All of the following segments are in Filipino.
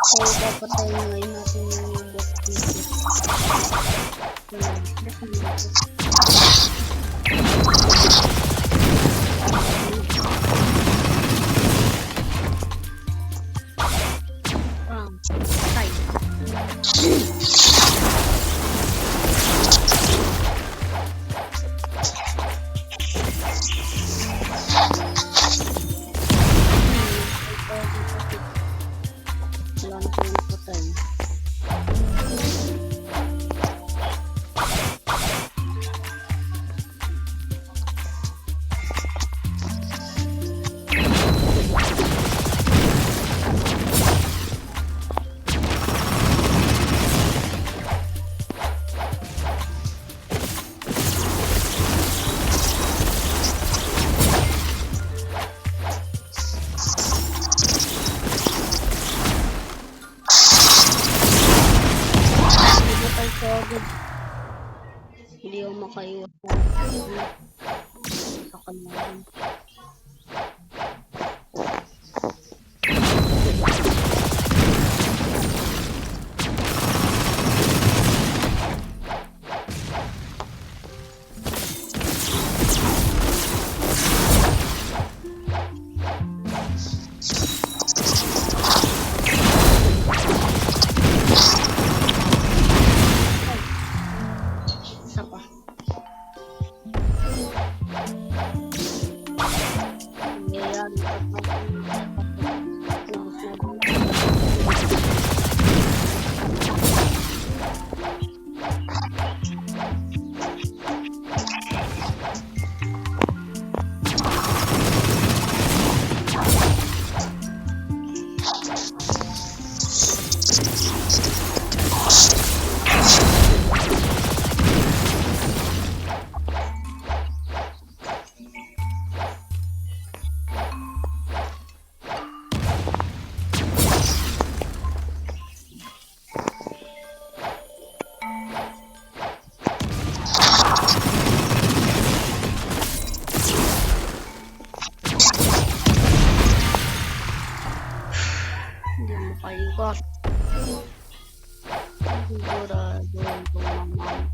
So, papatayin ngayon natin yung boss dito. Hindi ako makaiwas sa kanya. Hindi mo makaiwas. Sigurado itong mamamayan.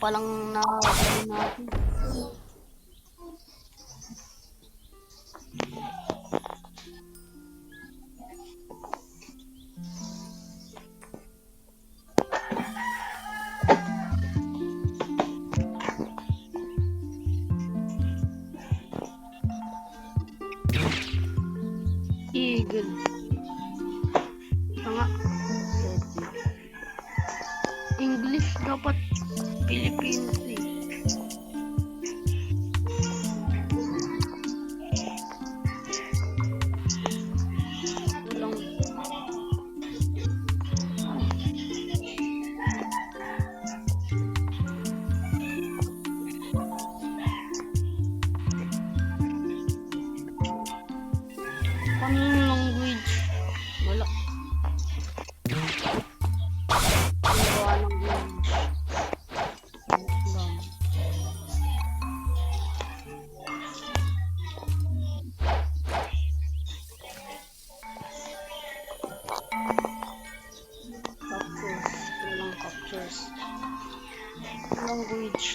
Palang nakakagawa natin. Eagle. Tanga. English dapat Philippines eh. Paano yung language? Wala. Gawa ng language. Lang. Captures. Walang captures. Language.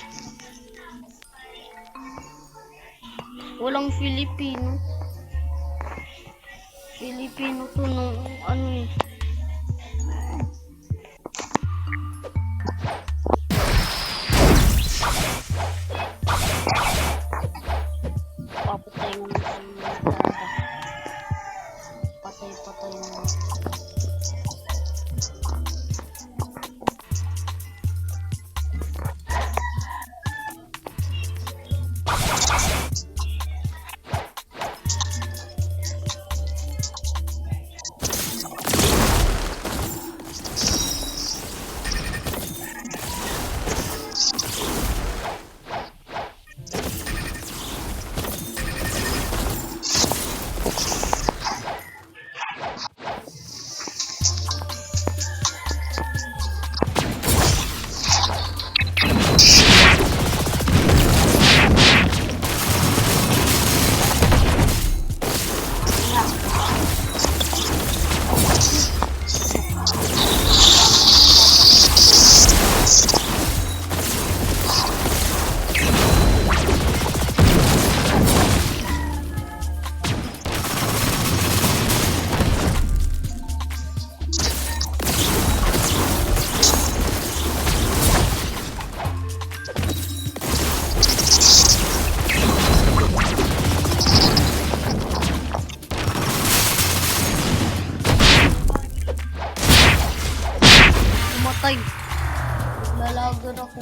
Walang Filipino. Filipino to nung ano eh. Papatay mo na sa mga talaga. Patay mo. Matay. Naglalagan ako.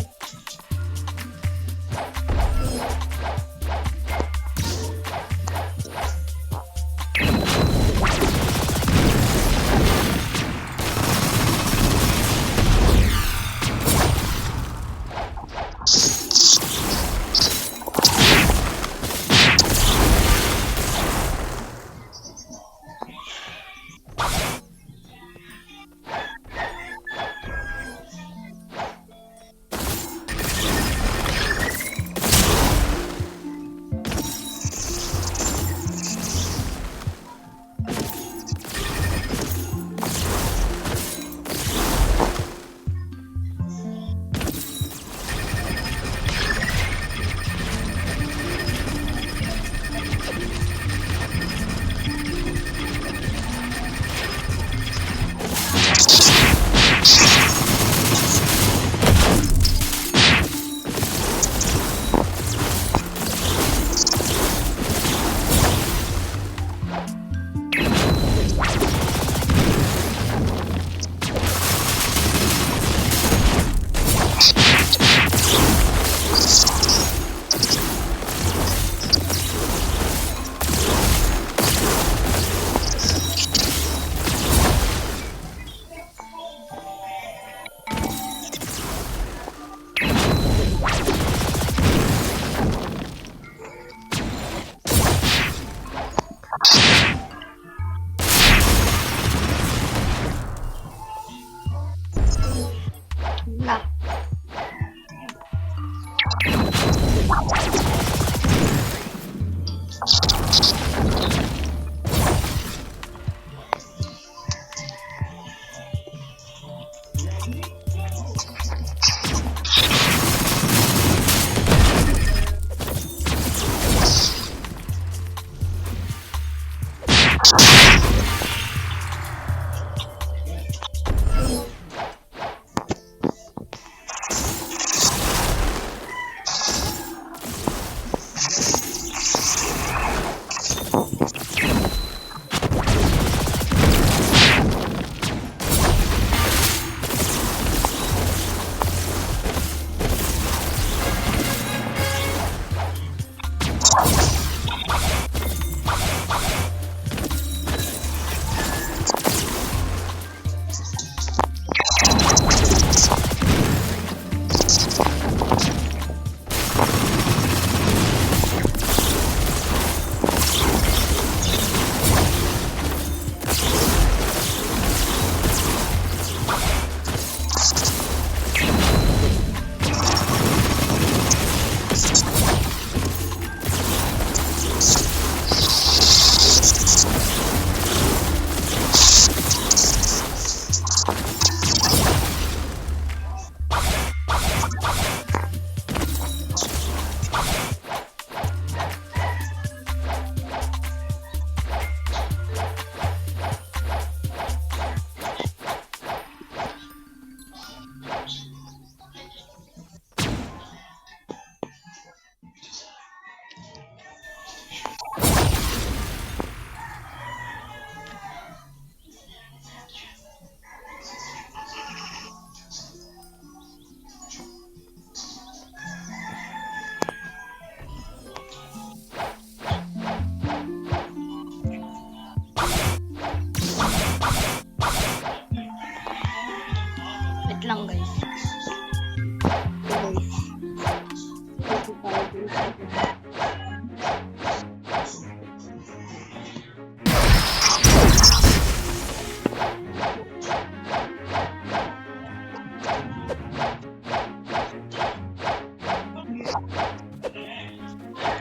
Na.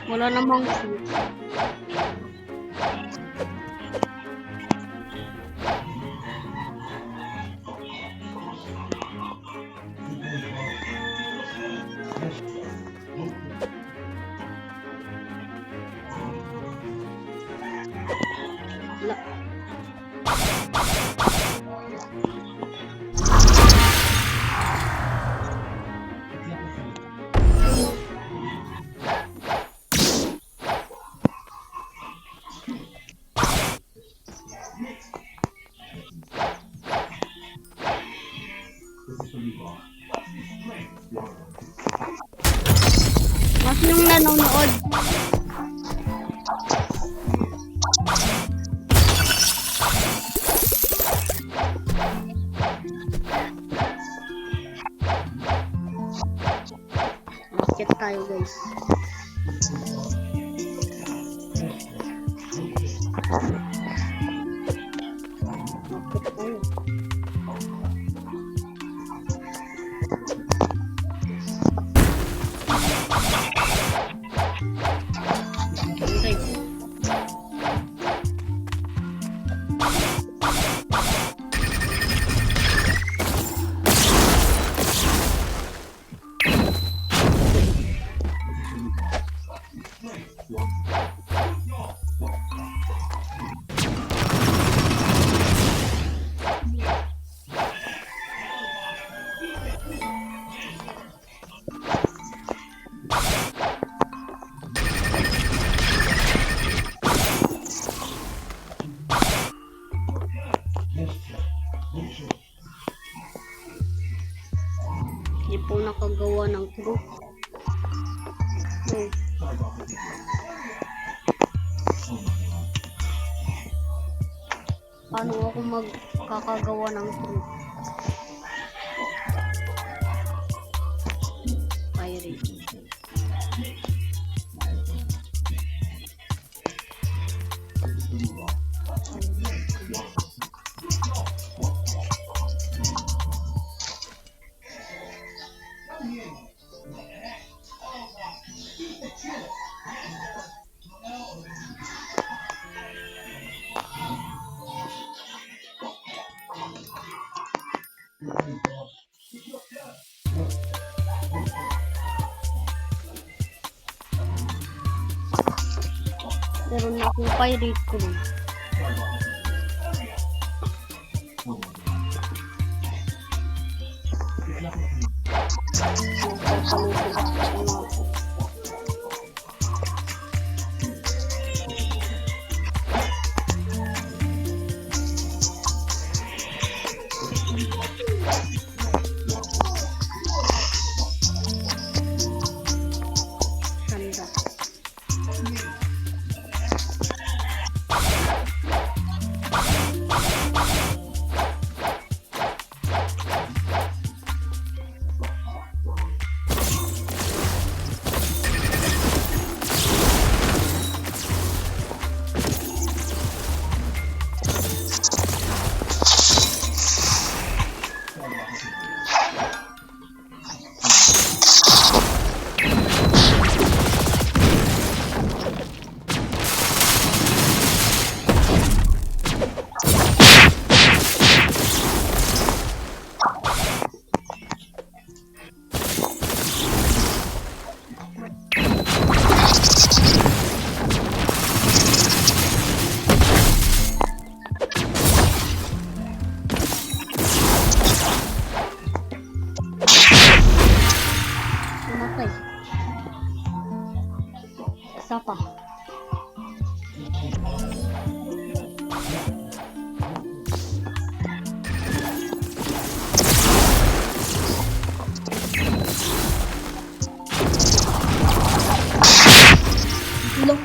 Wala namang shoot. Wala. Mas yung nanonood. Bakit tayo guys? Bakit tayo? Hindi po nakagawa ng group. Paano ako magkakagawa ng group? Pirate. Meron na akong pirate group. Isa pa. Hello.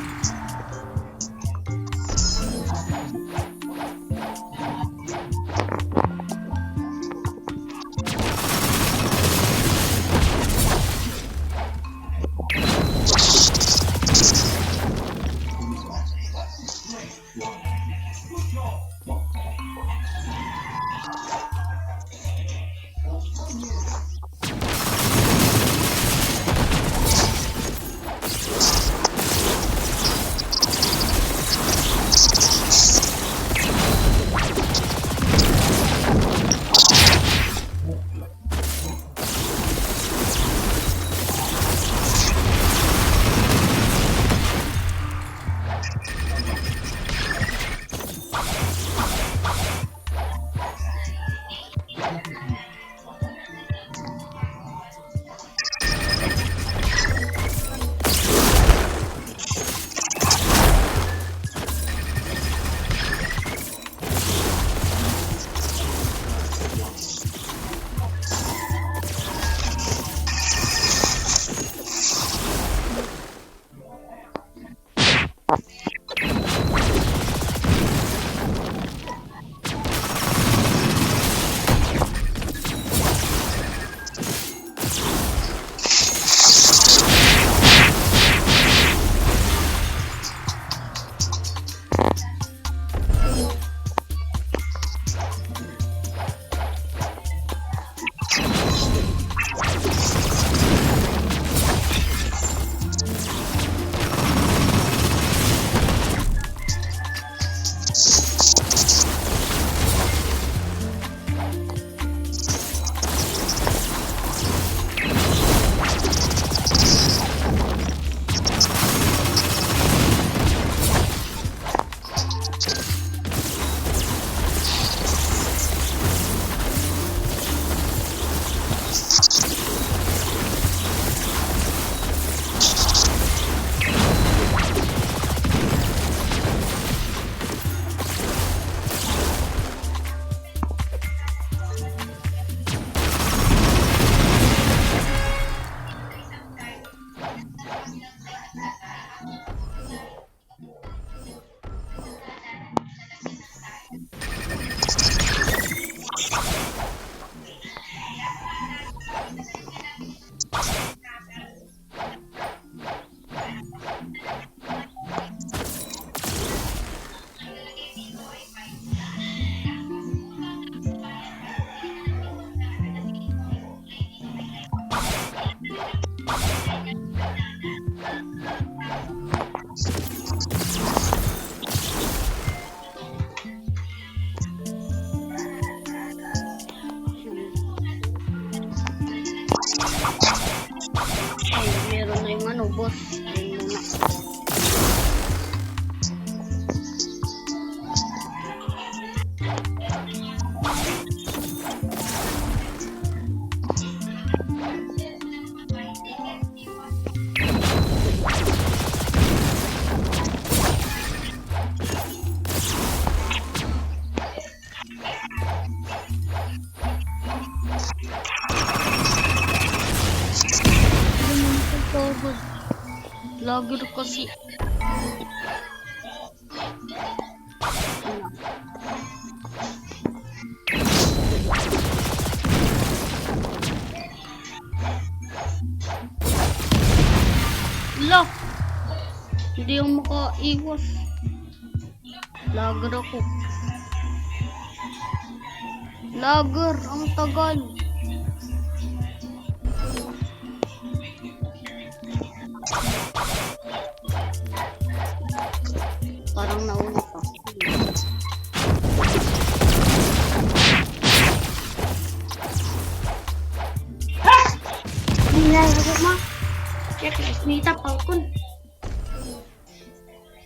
Ay, meron na yung ano, boss. Ayun muna. Vlogger kasi. Wala. Hindi yung makaiwas. Vlogger ako. Vlogger, ang tagal. Parang nauna pa. Nilalagay mo. Check, Nita, Falcon.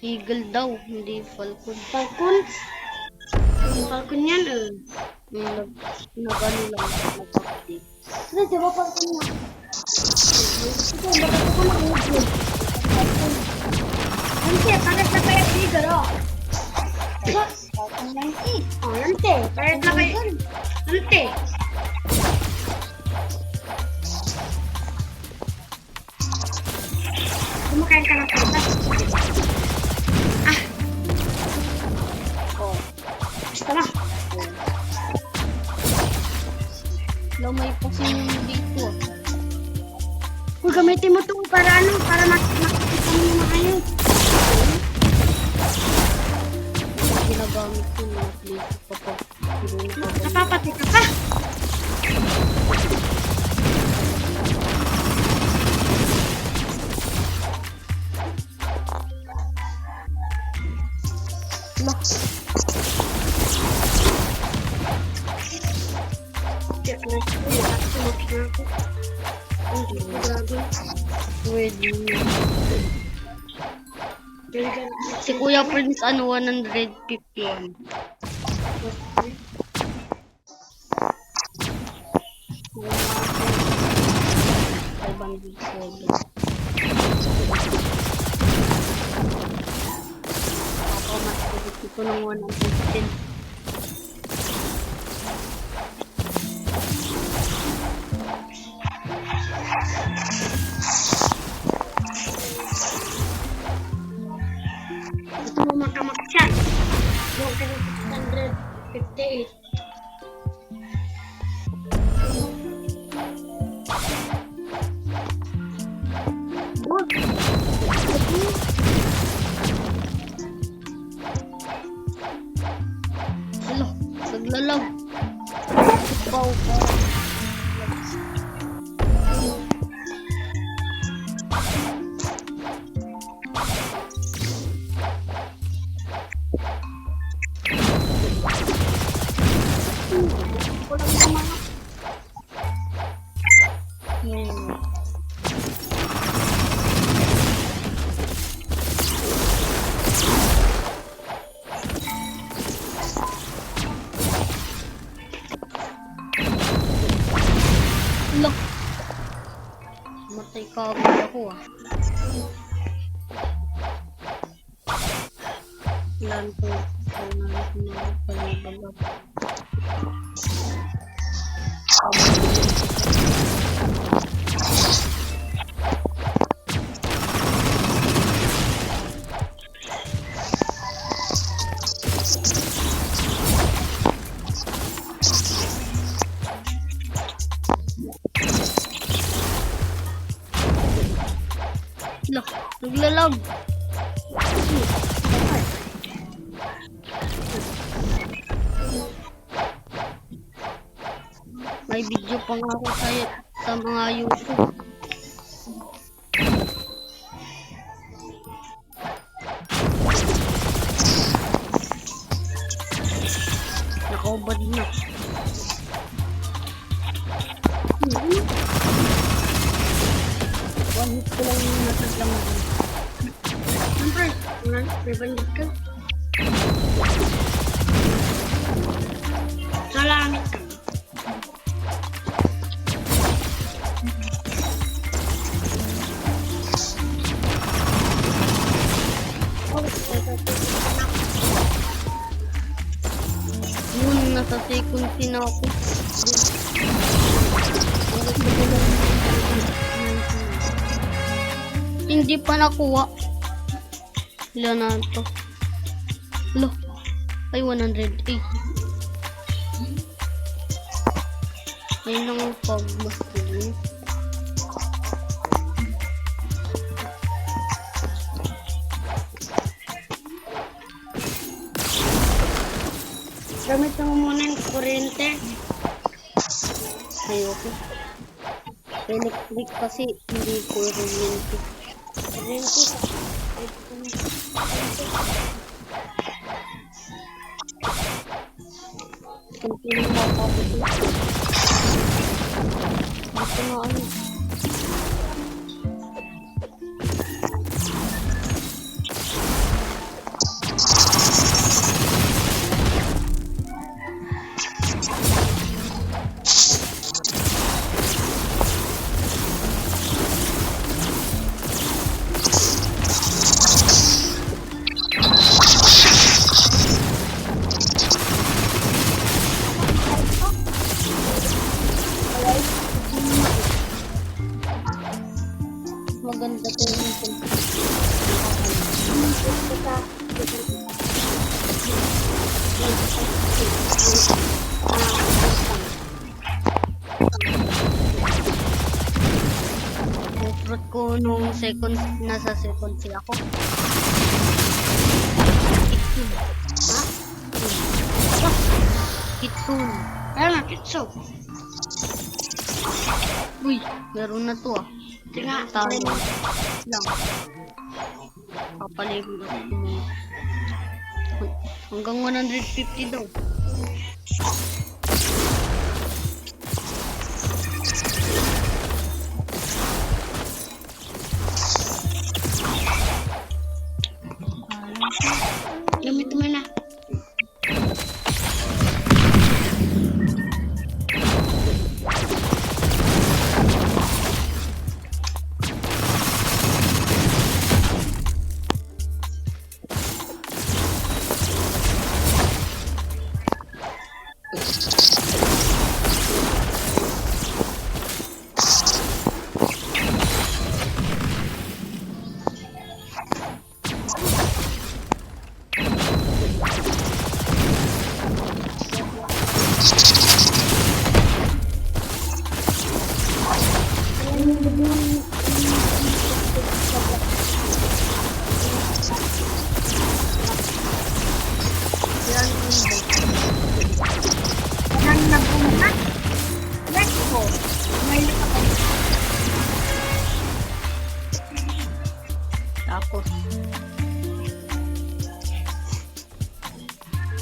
Eagle daw, hindi falcon. Falcon? Falcon yan, Nag-ano lang, nag-update. Ano, di ba Falcon na? Ito, bakit ko na-upload? Lante, pares na kayo Eagle, oh. Falcon lante. Oh, Lante, pares na kayo. Lante. Kumakain ka ng prutas. Oh, Basta na. lamay pa siya dito. Kung gamitin mo ito para ano, para makikita mo naman kayo. Ginagamit ko na place kapag hindi na kapag. Napapati ka pa. Check na siya. Tulog na ako. Grabe. Pwede. Ganyan. Si Kuya Prince, 151. Ako, mas pwede ko ng 110. Gusto mo makamaksan? Huwag ka ng 658. Huwag. Hello, naglalag. Wow, Walang naman. Look. Matay ka agad ako ah. Ilan po. Kailangan ko na palibalag. Look, naglalag. May video pa nga ako sa mga YouTube. lumipad na. One hit ko lang yung nasaglaman. Siyempre, 500 ka. Salamat ka. Yun, nasa second scene ako. Hindi pa nakuha. Ilan na ito? Lo, ay 108. Ayun lang ang pag-master. Gamit mo muna yung kuryente. Ayoko. Electric kasi hindi ko kuryente. Kuryente. Kunti lang mapapito. Gusto na ano. Maganda to yung fruit ko nung second, nasa second siya ako. Ha? Kitsun. Kaya nga, kitso. Uy, meron na to ah. Tingnan, Tayo tingnan. lang. Papalibig ako ng mga. Hanggang 150 daw. Gamit mo na. Yan yung Nang nabunga. Let's go. May nakapag. tapos.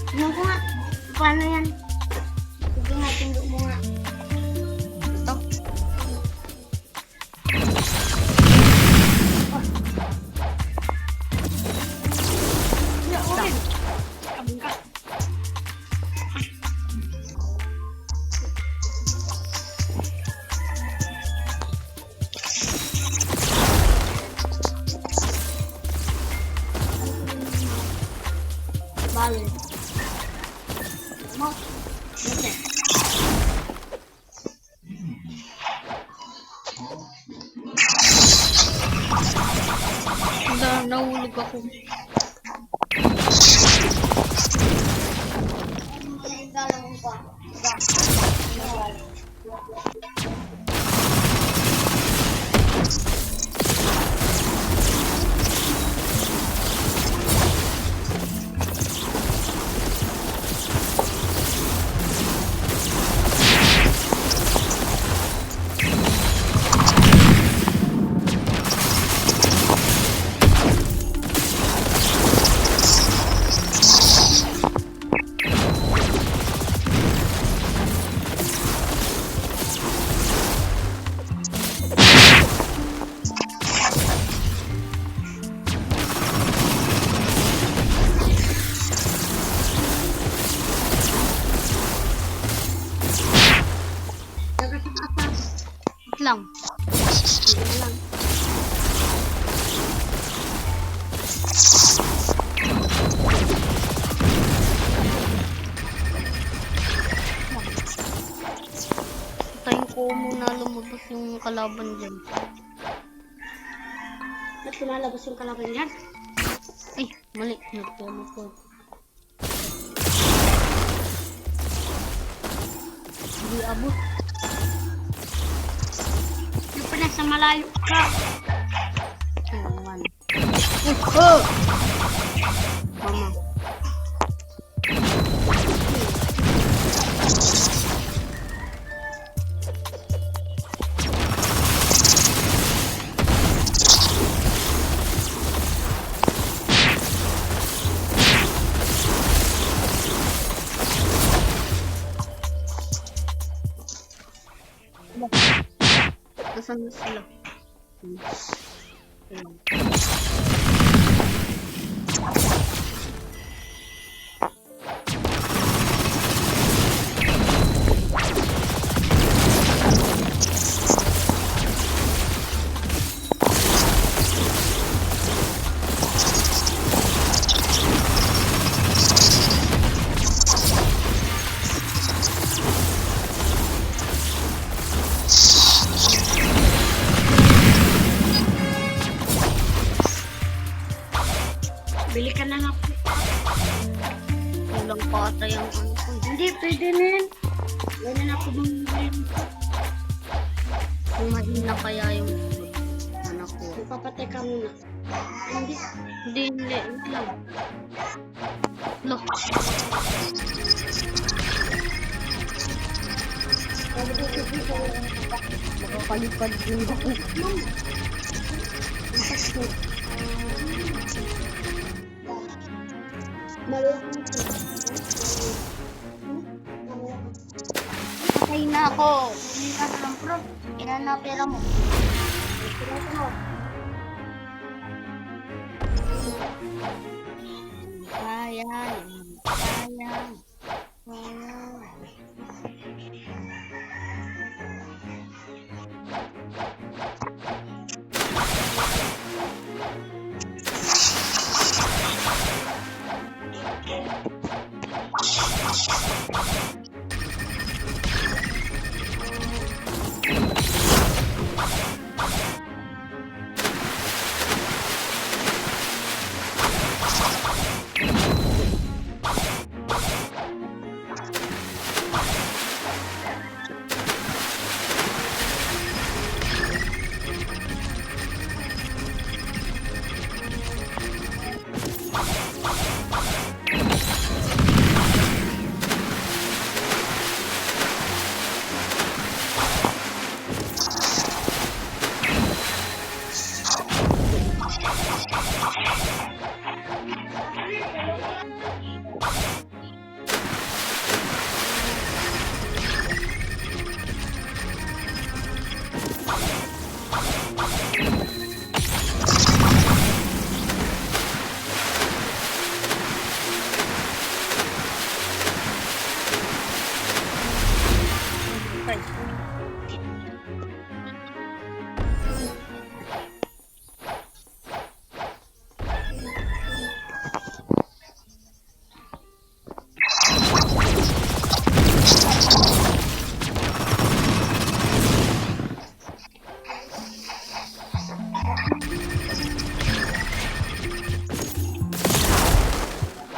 Tingnan ko nga. Paano yan? Sige nga, tingnan mo nga. Ito. Wala, ulit. Abang ka. Bale. Mo. Okay. Nahulog ako. lang. Wait lang. Tayo ko muna lumabas yung kalaban dyan. Ba't lumalabas yung kalaban yan? Ay, mali. Nagteleport. Hindi abot. Yung pa nasa malayo ka. Ewan. Oh! Mama. Nasaan na sila? Ayan. Bili ka na nga. Kulang pa ata yung ano ko. Hindi, pwede na yan. Wala na ako bumili. Kung mahina kaya yung anak ko. Papatay ka muna. Hindi. Hindi lang. Lo. Makakalipad din ako. Patay na ako. Hindi ka lang bro. Ilan na pera mo? Sayang. Sayang. Sayang.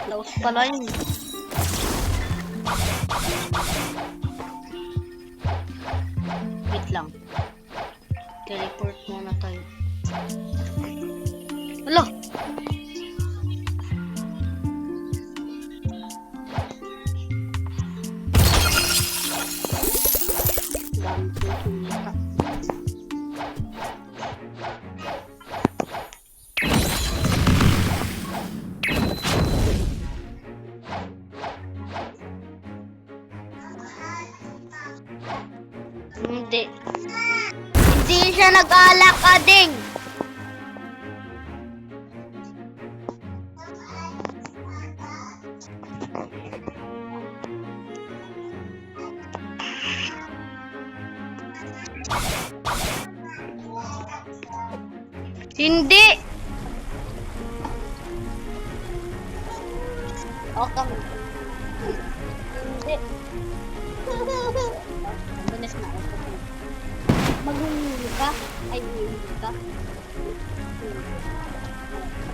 Laos pala yun. Wait lang. Teleport muna tayo. Hala! Dami ko kumita. Hindi. Hindi siya nag-alakading. Hindi! Okay. Hindi. Bilis na ako. Maghihili ka? Ay, hihili ka?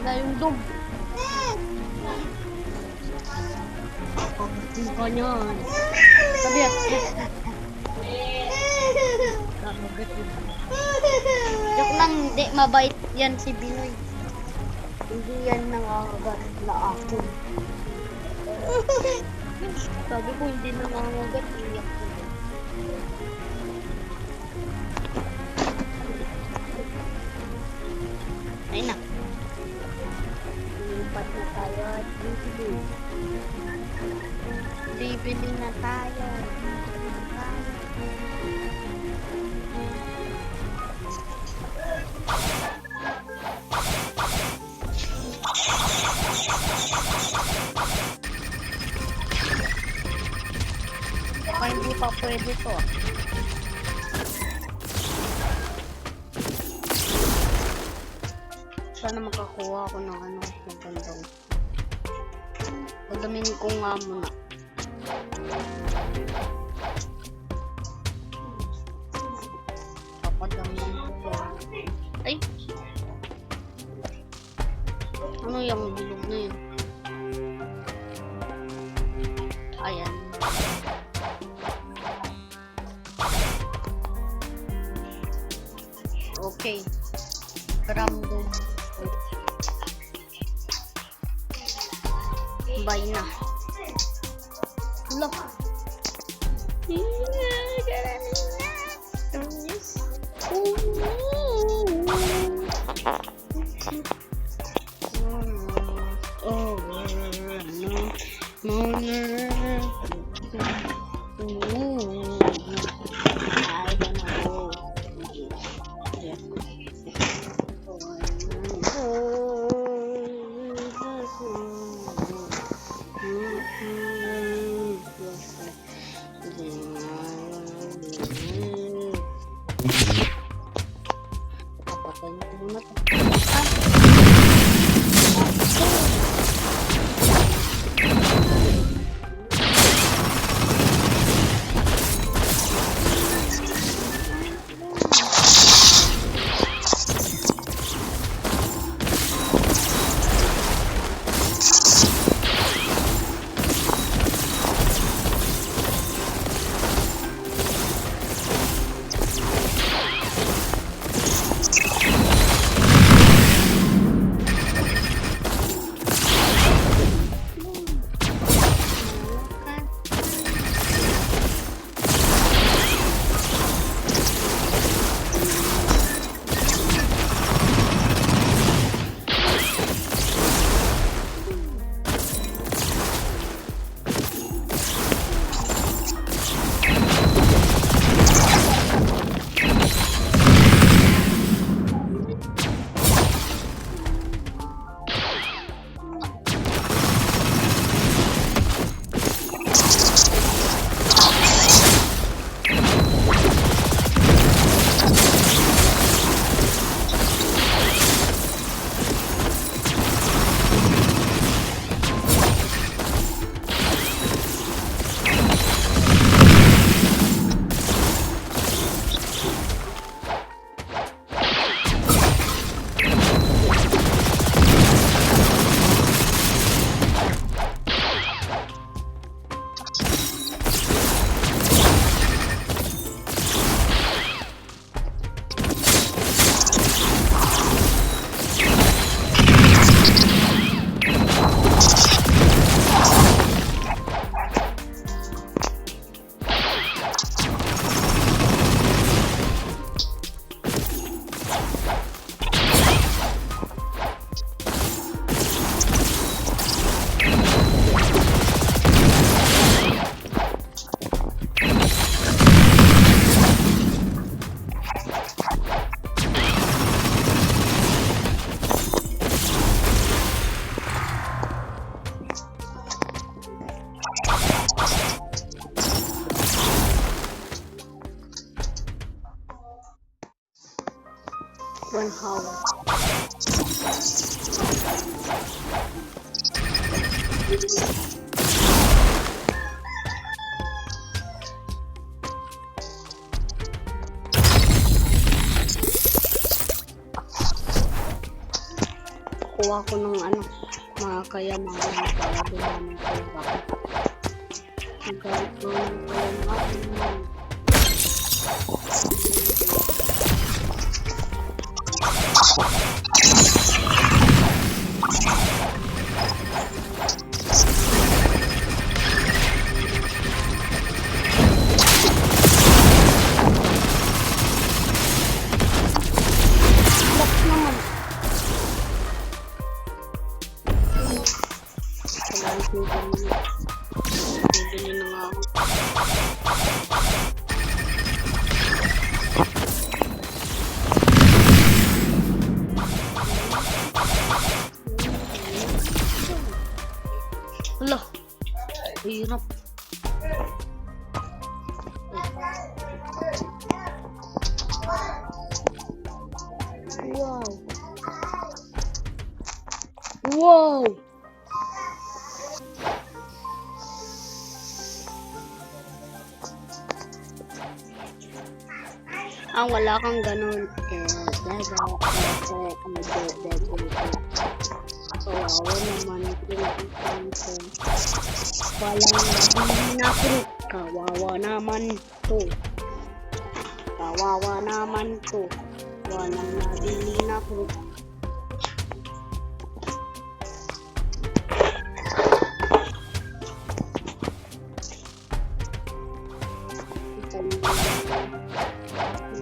Wala yung dog. Pagkatin ka niyan. Sabi yan. Joke lang, hindi. Mabait yan si Binoy. Hindi yan nangangagat na ako. Sabi ko hindi nangangagat. Iyak ko. Ay na. Lipat na tayo at bibili. Bibili na tayo. Baka hindi pa pwede to. Sana makakuha ako ng ano, ng gandang. Pagdamin ko nga muna. Papadamin ko. Ay! Ano yung bilog na yun? Ayan. Okay. Random. Bye na. Look. One hour. Gagawa ko ng ano, mga kayamanan para dumamin ko yung bakit. Gagawa ko ng kayamanan. Box naman. Kailangan ko ganun. Ganun na nga ako. Wala. Hirap. Wow. Wow. Wala kang ganun. Kawawa naman ito. Walang nabili na fruit. Kawawa naman to. Kawawa naman to. Walang nabili na fruit.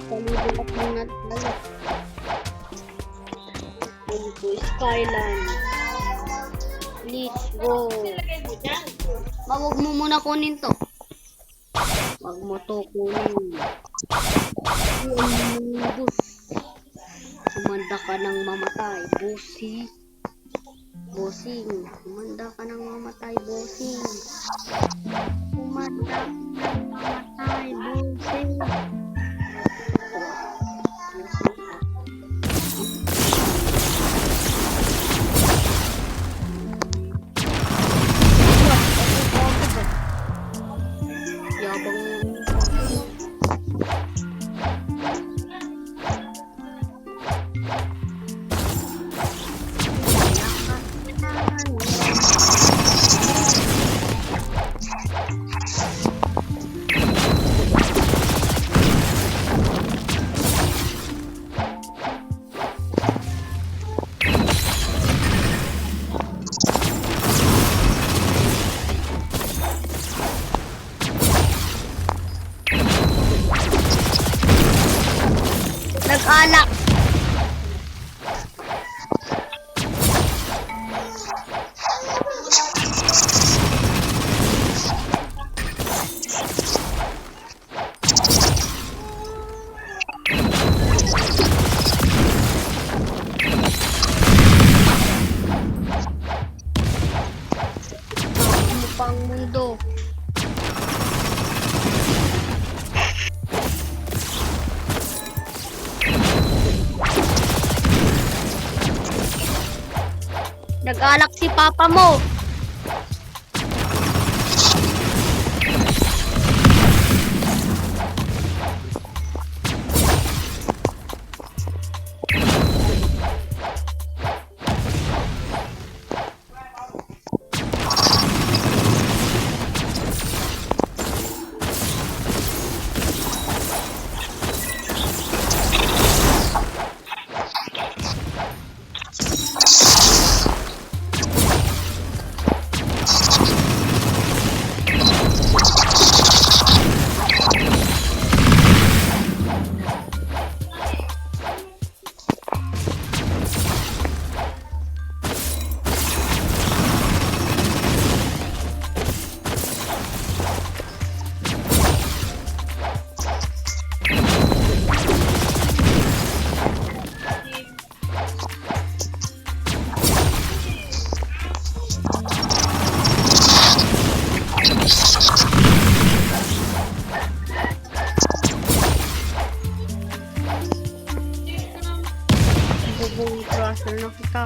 Palibulat muna tayo. Skyline. Let's go. Wag mo muna kunin to. Wag mo to kunin. Bus. Kumanda ka ng mamatay, bossy. Bossing. Kumanda ka ng mamatay, bossing. Kumanda ka ng mamatay, bossing. Nag-alak. Pang mundo. Nag-alak si papa mo. Bubong crusher na kita.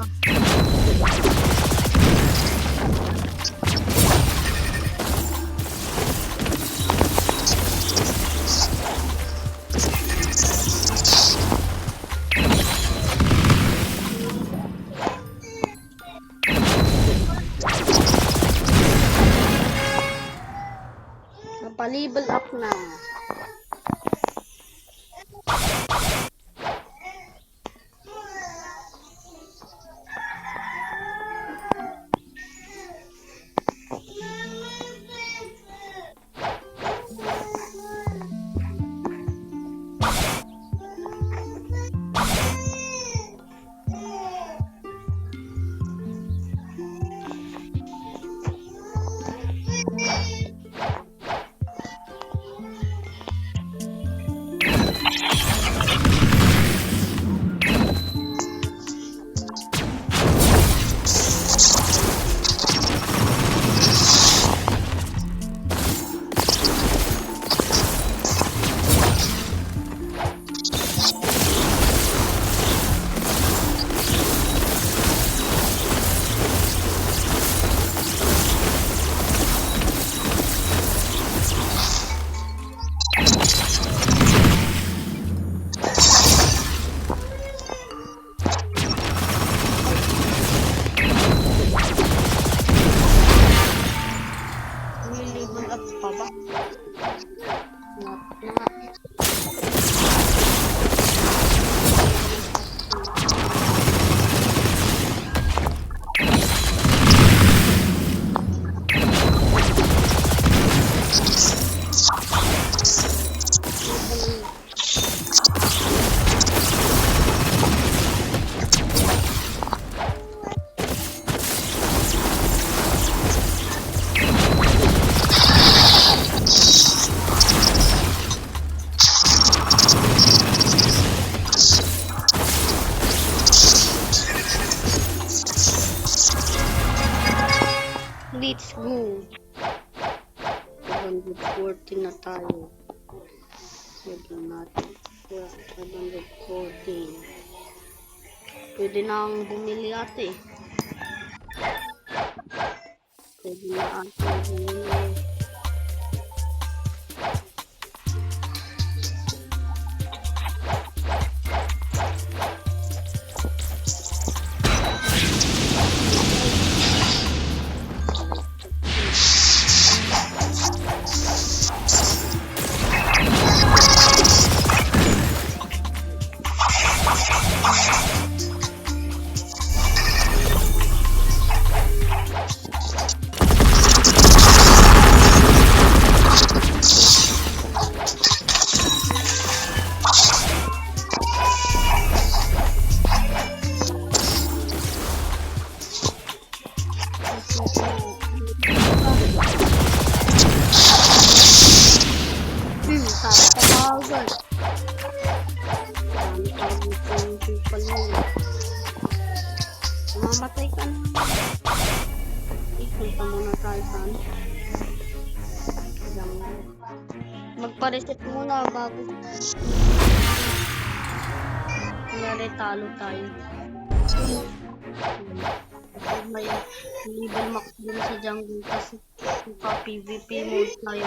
Pa-level up na. Level up pa ba? Let's go. 740 na tayo. Pwede natin. 740. Pwede na ang bumili ate. Pwede na ate bumili. Mamatay ka na. Ipunta muna tayo sa ano. Magpa-reset muna bago. Kunyari talo tayo. May level max din sa jungle kasi pa PVP mode tayo,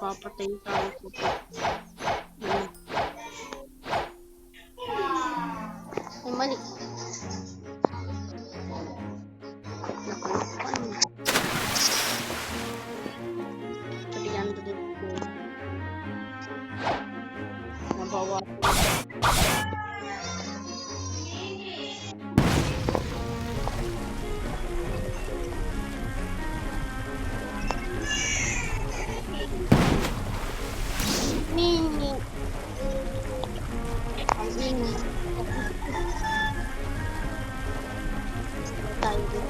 papatay tayo sa ay mali. Nakalipan. 300 ko. Nabawa. Mini. Ang ini. Tayo.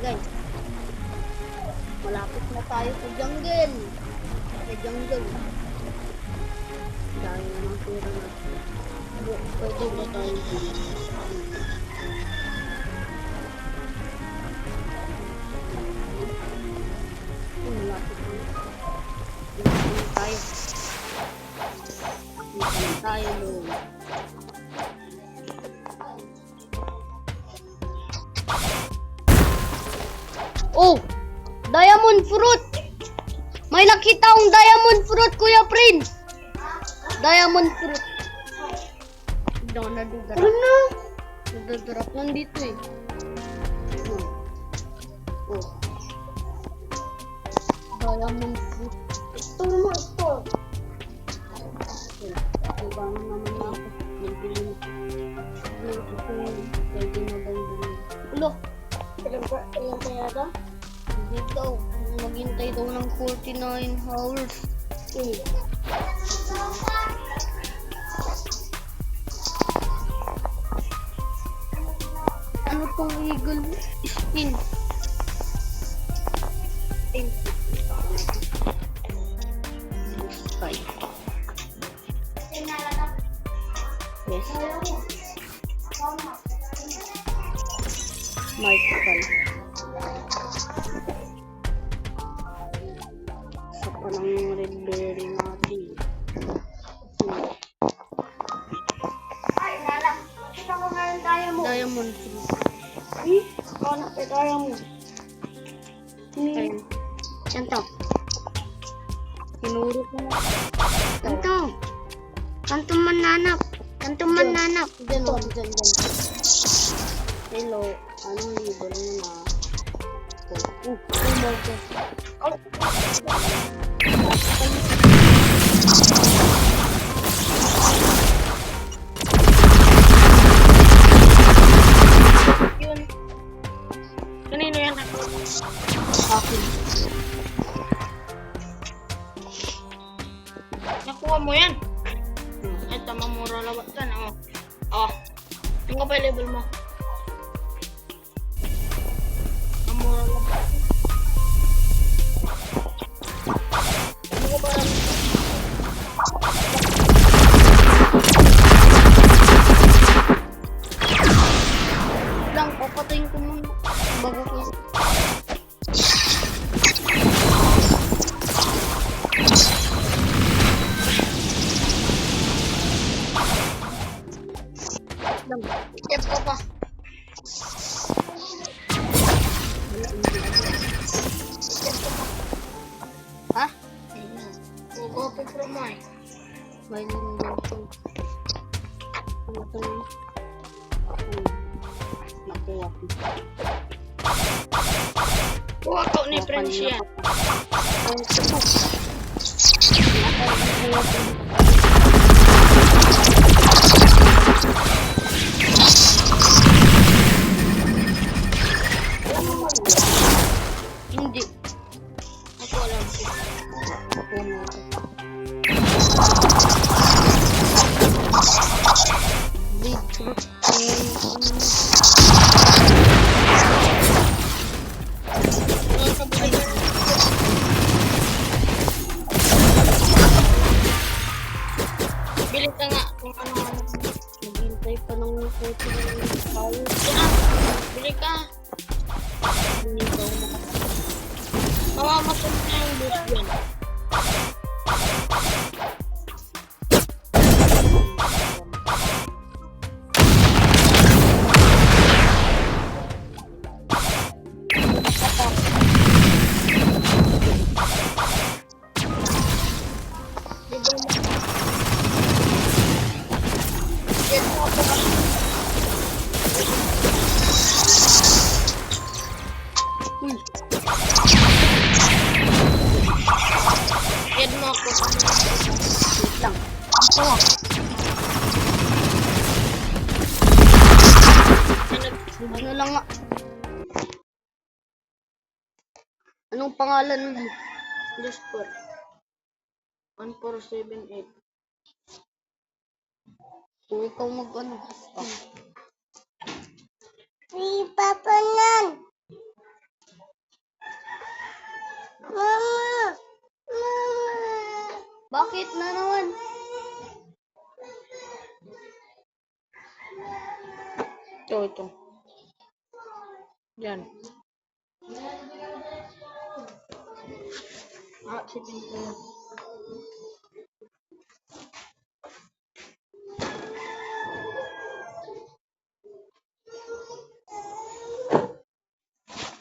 Guys, malapit na tayo sa jungle. Dahil naman pera natin. Pwede ba tayo dito? Malapit na. Tayo doon. Oh! Diamond fruit! May nakita akong diamond fruit, Kuya Prince. Diamond fruit. Hindi na dudarap. Ano? Dudarap lang dito eh. Oh. Diamond fruit. Ito naman ito. Diba naman ako? Nagbilin. Pwede na ba yung ulo? Ilan kaya ito? Hindi daw. Maghintay daw ng 49 hours. Ano tong eagle skin? Sky. Yes. Night sky. Sa panang red berry natin. Ay, nalang. Kita ko nga yung diamond. Diamond fruit. Oh, nakita diamond. Ayun. Yan to. Tinuro ko na. Kanto. Kanto mananap. Kanto mananap. Diyan o. Diyan. Hello. Anong label mo na? Oh my God. Yun. Kanino yan ako? Akin. Nakuha mo yan. Ito, mamura lawat ka na. Tingnan pa yung level mo. Mamura lawat. Ano ko ba lang? Lang, papatayin ko muna. Bago ko. Lang. Step ko pa. Ha? Go from my. May lindol ko. Ano to na? Nakuha ko. Kuha ko ni Prince yan. Ang ito. Hindi. Ako alam ko. Nakuha mo ito. Beetroot. Ano ka ba yan? Bili ka nga kung ano-ano. Naghintay pa ng photo ng tao. Bili ka. Hindi daw makapagod. Mamamatod na yung boss yan. Uy, Get mo ako. wait lang. Ito ah. Ano lang nga. Anong pangalan mo? Discord. 1478. Kung ikaw mag-ano. Si Papa nan. Mama. Bakit na naman? Ito. Yan. Sipin ko yan.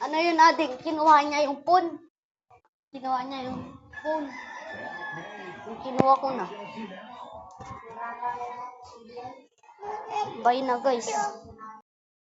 Ano yun, ading? Kinuha niya yung phone. Kinuha niya yung phone. Yung kinuha ko na. Bye na guys.